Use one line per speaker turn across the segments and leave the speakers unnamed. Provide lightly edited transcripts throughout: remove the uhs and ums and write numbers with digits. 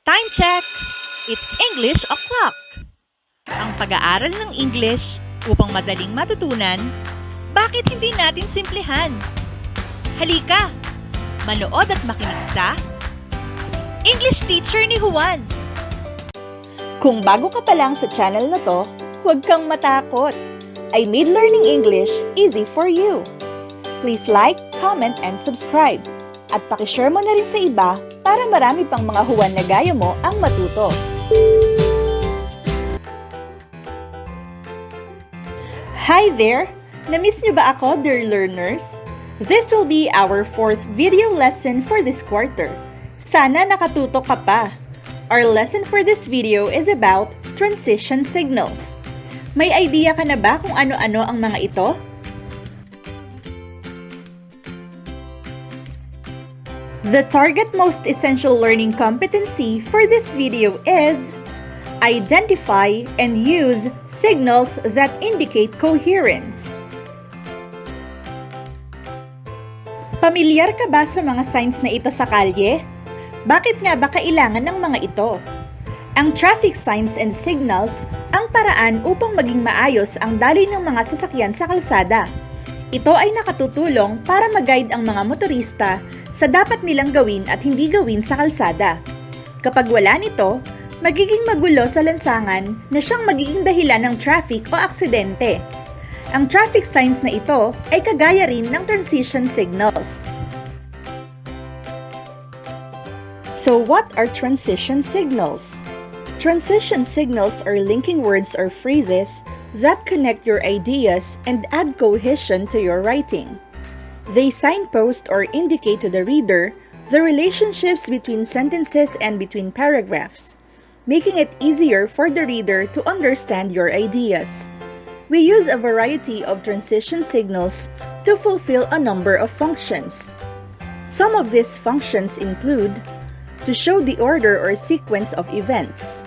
Time check! It's English O'Clock! Ang pag-aaral ng English upang madaling matutunan, bakit hindi natin simplihan? Halika! Manood at makinig sa English Teacher ni Juan!
Kung bago ka pa lang sa channel na to, huwag kang matakot. I made learning English easy for you. Please like, comment, and subscribe. At pakishare mo na rin sa iba para marami pang mga Juan na gaya mo ang matuto. Hi there! Na-miss niyo ba ako, dear learners? This will be our 4th video lesson for this quarter. Sana nakatuto ka pa! Our lesson for this video is about transition signals. May idea ka na ba kung ano-ano ang mga ito? The target most essential learning competency for this video is identify and use signals that indicate coherence. Pamilyar ka ba sa mga signs na ito sa kalye? Bakit nga ba kailangan ng mga ito? Ang traffic signs and signals ang paraan upang maging maayos ang daloy ng mga sasakyan sa kalsada. Ito ay nakatutulong para mag-guide ang mga motorista sa dapat nilang gawin at hindi gawin sa kalsada. Kapag wala nito, magiging magulo sa lansangan na siyang magiging dahilan ng traffic o aksidente. Ang traffic signs na ito ay kagaya rin ng transition signals. So what are transition signals? Transition signals are linking words or phrases that connect your ideas and add cohesion to your writing. They signpost or indicate to the reader the relationships between sentences and between paragraphs, making it easier for the reader to understand your ideas. We use a variety of transition signals to fulfill a number of functions. Some of these functions include to show the order or sequence of events,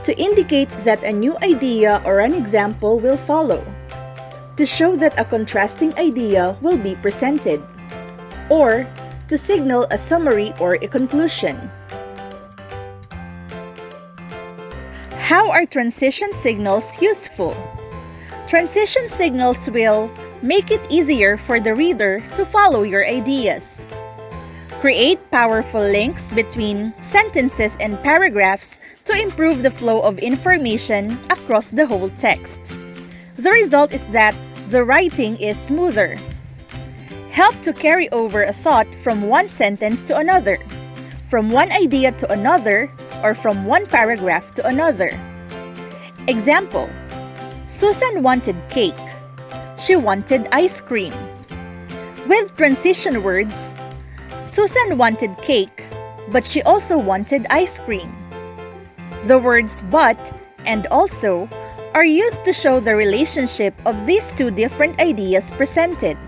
to indicate that a new idea or an example will follow, to show that a contrasting idea will be presented, or to signal a summary or a conclusion. How are transition signals useful? Transition signals will make it easier for the reader to follow your ideas. Create powerful links between sentences and paragraphs to improve the flow of information across the whole text. The result is that the writing is smoother. Help to carry over a thought from one sentence to another, from one idea to another, or from one paragraph to another. Example: Susan wanted cake. She wanted ice cream. With transition words, Susan wanted cake, but she also wanted ice cream. The words but and also are used to show the relationship of these two different ideas presented.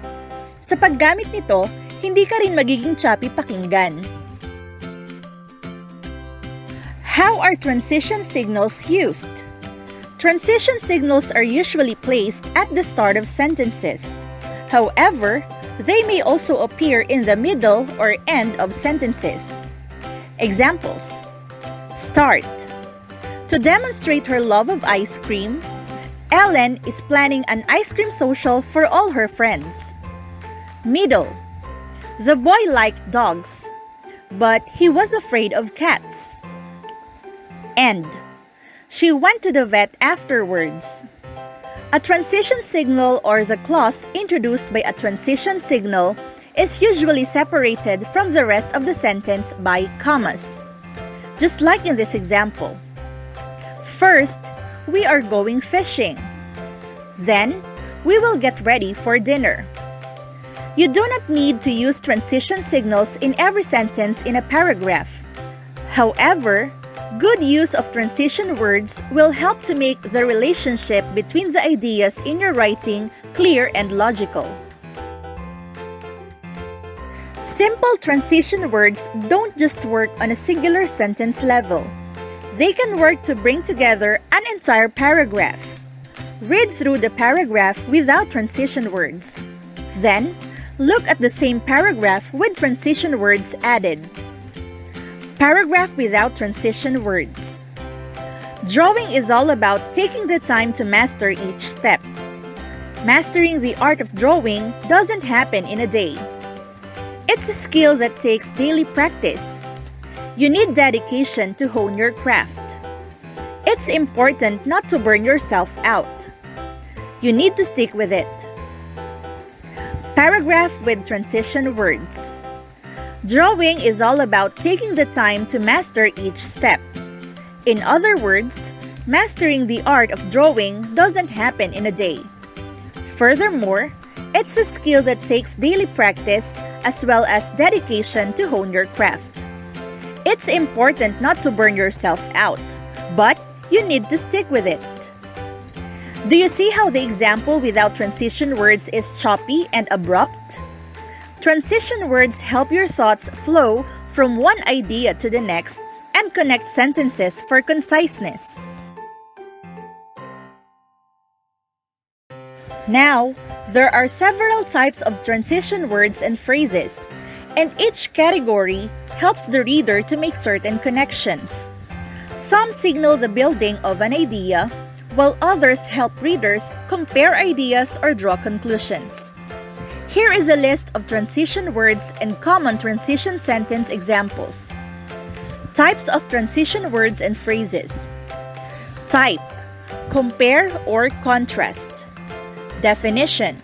Sa paggamit nito, hindi ka rin magiging choppy pakinggan. How are transition signals used? Transition signals are usually placed at the start of sentences. However, they may also appear in the middle or end of sentences. Examples: Start. To demonstrate her love of ice cream, Ellen is planning an ice cream social for all her friends. Middle. The boy liked dogs, but he was afraid of cats. End. She went to the vet afterwards. A transition signal or the clause introduced by a transition signal is usually separated from the rest of the sentence by commas. Just like in this example. First, we are going fishing. Then, we will get ready for dinner. You do not need to use transition signals in every sentence in a paragraph. However, good use of transition words will help to make the relationship between the ideas in your writing clear and logical. Simple transition words don't just work on a singular sentence level. They can work to bring together an entire paragraph. Read through the paragraph without transition words. Then, look at the same paragraph with transition words added. Paragraph without transition words. Drawing is all about taking the time to master each step. Mastering the art of drawing doesn't happen in a day. It's a skill that takes daily practice. You need dedication to hone your craft. It's important not to burn yourself out. You need to stick with it. Paragraph with transition words. Drawing is all about taking the time to master each step. In other words, mastering the art of drawing doesn't happen in a day. Furthermore, it's a skill that takes daily practice as well as dedication to hone your craft. It's important not to burn yourself out, but you need to stick with it. Do you see how the example without transition words is choppy and abrupt? Transition words help your thoughts flow from one idea to the next and connect sentences for conciseness. Now, there are several types of transition words and phrases, and each category helps the reader to make certain connections. Some signal the building of an idea, while others help readers compare ideas or draw conclusions. Here is a list of transition words and common transition sentence examples. Types of transition words and phrases. Type: compare or contrast. Definition: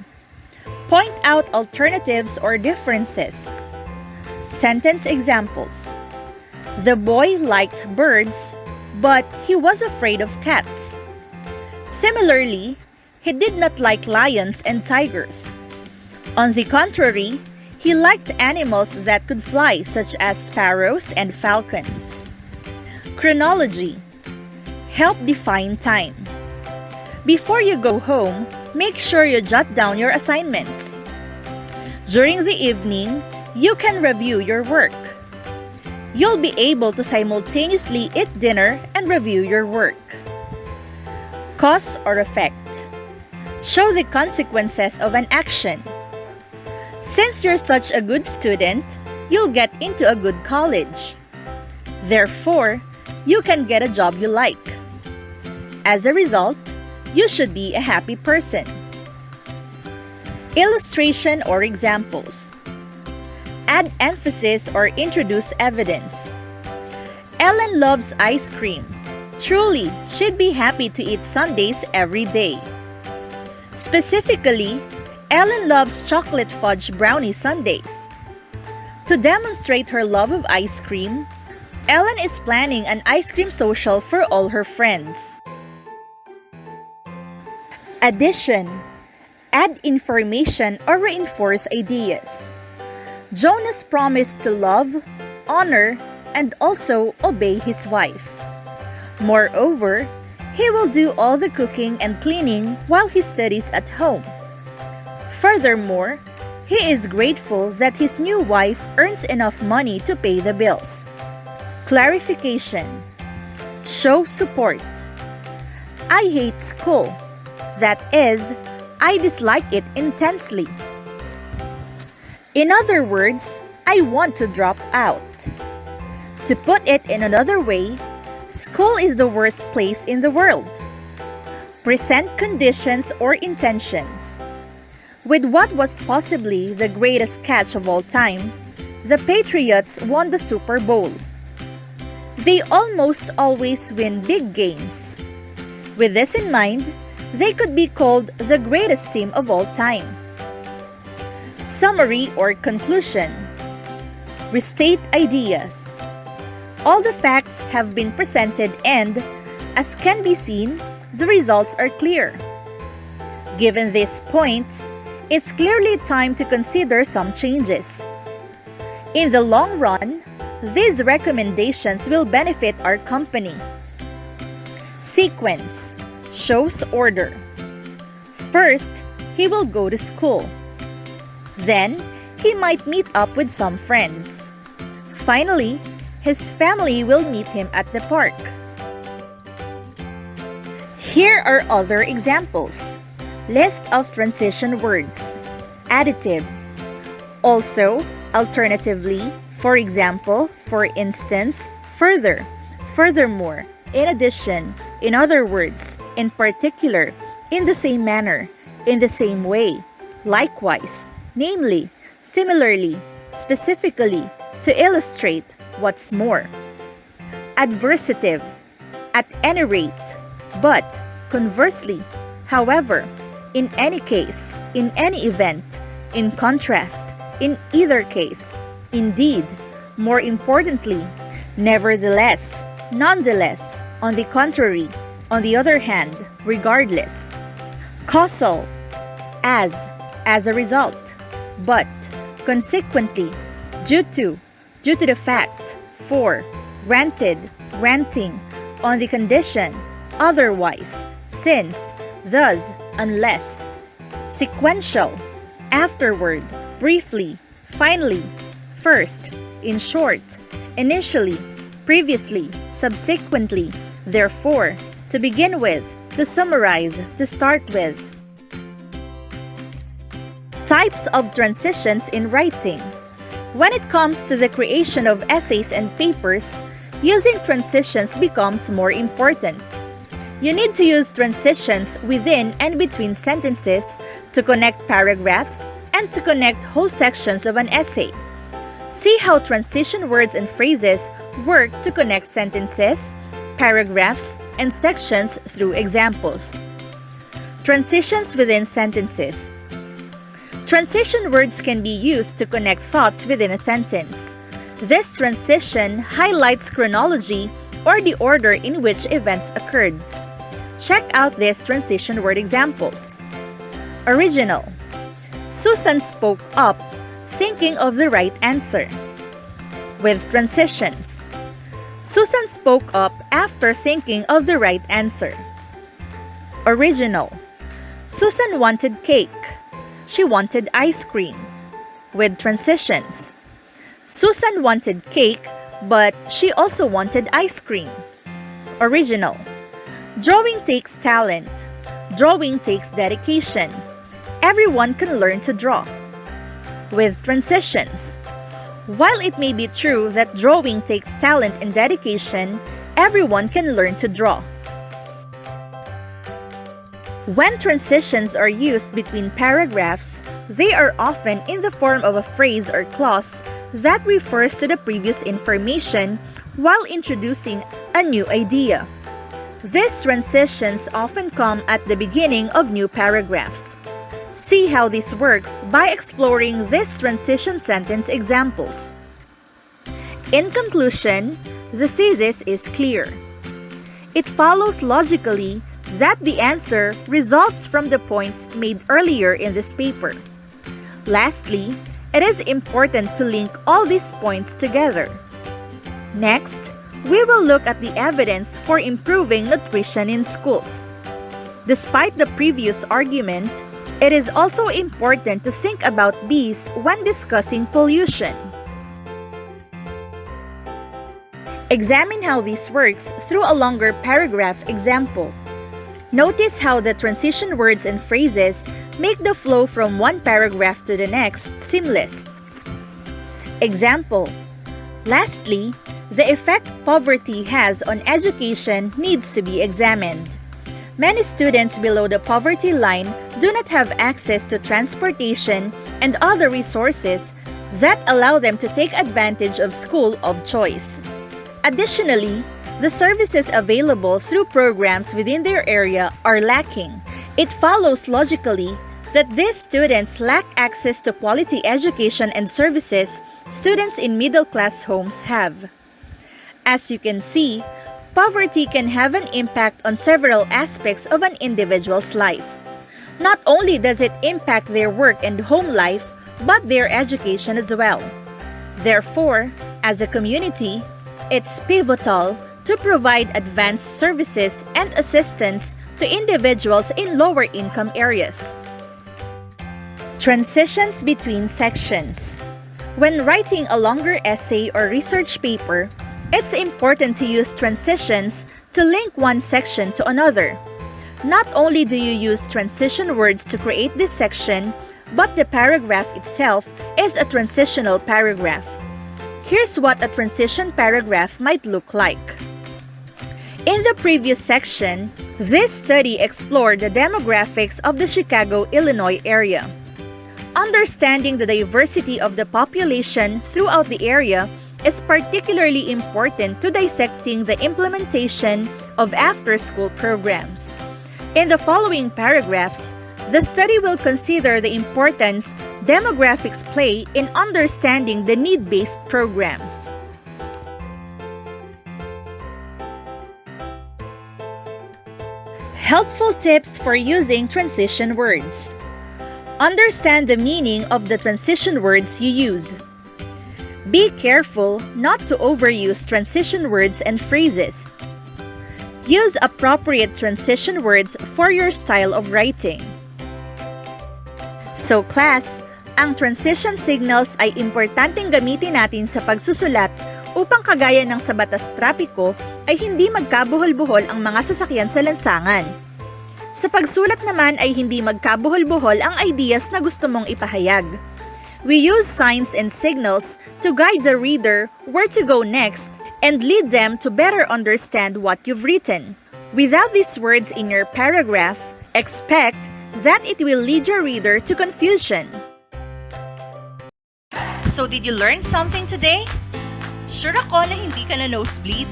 point out alternatives or differences. Sentence examples: the boy liked birds, but he was afraid of cats. Similarly, he did not like lions and tigers. On the contrary, he liked animals that could fly, such as sparrows and falcons. Chronology: help define time. Before you go home, make sure you jot down your assignments. During the evening, you can review your work. You'll be able to simultaneously eat dinner and review your work. Cause or effect: show the consequences of an action. Since you're such a good student, you'll get into a good college. Therefore, you can get a job you like. As a result, you should be a happy person. Illustration or examples: add emphasis or introduce evidence. Ellen loves ice cream. Truly, she'd be happy to eat sundaes every day. Specifically, Ellen loves chocolate fudge brownie sundaes. To demonstrate her love of ice cream, Ellen is planning an ice cream social for all her friends. Addition: add information or reinforce ideas. Jonas promised to love, honor, and also obey his wife. Moreover, he will do all the cooking and cleaning while he studies at home. Furthermore, he is grateful that his new wife earns enough money to pay the bills. Clarification: show support. I hate school. That is, I dislike it intensely. In other words, I want to drop out. To put it in another way, school is the worst place in the world. Present conditions or intentions. With what was possibly the greatest catch of all time, the Patriots won the Super Bowl. They almost always win big games. With this in mind, they could be called the greatest team of all time. Summary or conclusion: restate ideas. All the facts have been presented and, as can be seen, the results are clear. Given these points, it's clearly time to consider some changes. In the long run, these recommendations will benefit our company. Sequence: shows order. First, he will go to school. Then, he might meet up with some friends. Finally, his family will meet him at the park. Here are other examples. List of transition words. Additive. Also, alternatively, For example, for instance, further, furthermore, in addition, in other words, in particular, in the same manner, in the same way, likewise, namely, similarly, specifically, to illustrate what's more. Adversative, at any rate, but, conversely, however, in any case, in any event, in contrast, in either case, indeed, more importantly, nevertheless, nonetheless, on the contrary, on the other hand, regardless. Causal, as a result, but, consequently, due to the fact, for, granted, granting, on the condition, otherwise, since, thus, unless. Sequential, afterward, briefly, finally, first, in short, initially, previously, subsequently, therefore, to begin with, to summarize, to start with. Types of transitions in writing. When it comes to the creation of essays and papers, using transitions becomes more important. You need to use transitions within and between sentences to connect paragraphs and to connect whole sections of an essay. See how transition words and phrases work to connect sentences, paragraphs, and sections through examples. Transitions within sentences. Transition words can be used to connect thoughts within a sentence. This transition highlights chronology or the order in which events occurred. Check out these transition word examples. Original. Susan spoke up, thinking of the right answer. With transitions. Susan spoke up after thinking of the right answer. Original. Susan wanted cake. She wanted ice cream. With transitions. Susan wanted cake, but she also wanted ice cream. Original. Drawing takes talent. Drawing takes dedication. Everyone can learn to draw. With transitions. While it may be true that drawing takes talent and dedication, everyone can learn to draw. When transitions are used between paragraphs, they are often in the form of a phrase or clause that refers to the previous information while introducing a new idea. These transitions often come at the beginning of new paragraphs. See how this works by exploring these transition sentence examples. In conclusion, the thesis is clear. It follows logically that the answer results from the points made earlier in this paper. Lastly, it is important to link all these points together. Next, we will look at the evidence for improving nutrition in schools. Despite the previous argument, it is also important to think about bees when discussing pollution. Examine how this works through a longer paragraph example. Notice how the transition words and phrases make the flow from one paragraph to the next seamless. Example. Lastly, the effect poverty has on education needs to be examined. Many students below the poverty line do not have access to transportation and other resources that allow them to take advantage of school of choice. Additionally, the services available through programs within their area are lacking. It follows logically that these students lack access to quality education and services students in middle-class homes have. As you can see, poverty can have an impact on several aspects of an individual's life. Not only does it impact their work and home life, but their education as well. Therefore, as a community, it's pivotal to provide advanced services and assistance to individuals in lower income areas. Transitions between sections. When writing a longer essay or research paper, it's important to use transitions to link one section to another. Not only do you use transition words to create this section, but the paragraph itself is a transitional paragraph. Here's what a transition paragraph might look like. In the previous section, this study explored the demographics of the Chicago, Illinois area. Understanding the diversity of the population throughout the area is particularly important to dissecting the implementation of after-school programs. In the following paragraphs, the study will consider the importance demographics play in understanding the need-based programs. Helpful tips for using transition words. Understand the meaning of the transition words you use. Be careful not to overuse transition words and phrases. Use appropriate transition words for your style of writing. So class, ang transition signals ay importanteng gamitin natin sa pagsusulat upang kagaya ng sa batas trapiko ay hindi magkabuhol-buhol ang mga sasakyan sa lansangan. Sa pagsulat naman ay hindi magkabuhol-buhol ang ideas na gusto mong ipahayag. We use signs and signals to guide the reader where to go next and lead them to better understand what you've written. Without these words in your paragraph, expect that it will lead your reader to confusion.
So did you learn something today? Sure ako na hindi ka na nosebleed.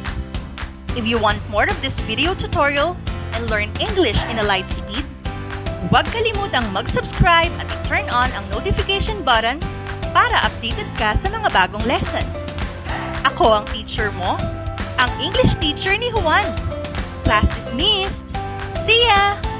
If you want more of this video tutorial and learn English in a light speed, huwag kalimutang mag-subscribe at i-turn on ang notification button para updated ka sa mga bagong lessons. Ako ang teacher mo, ang English teacher ni Juan. Class dismissed! See ya!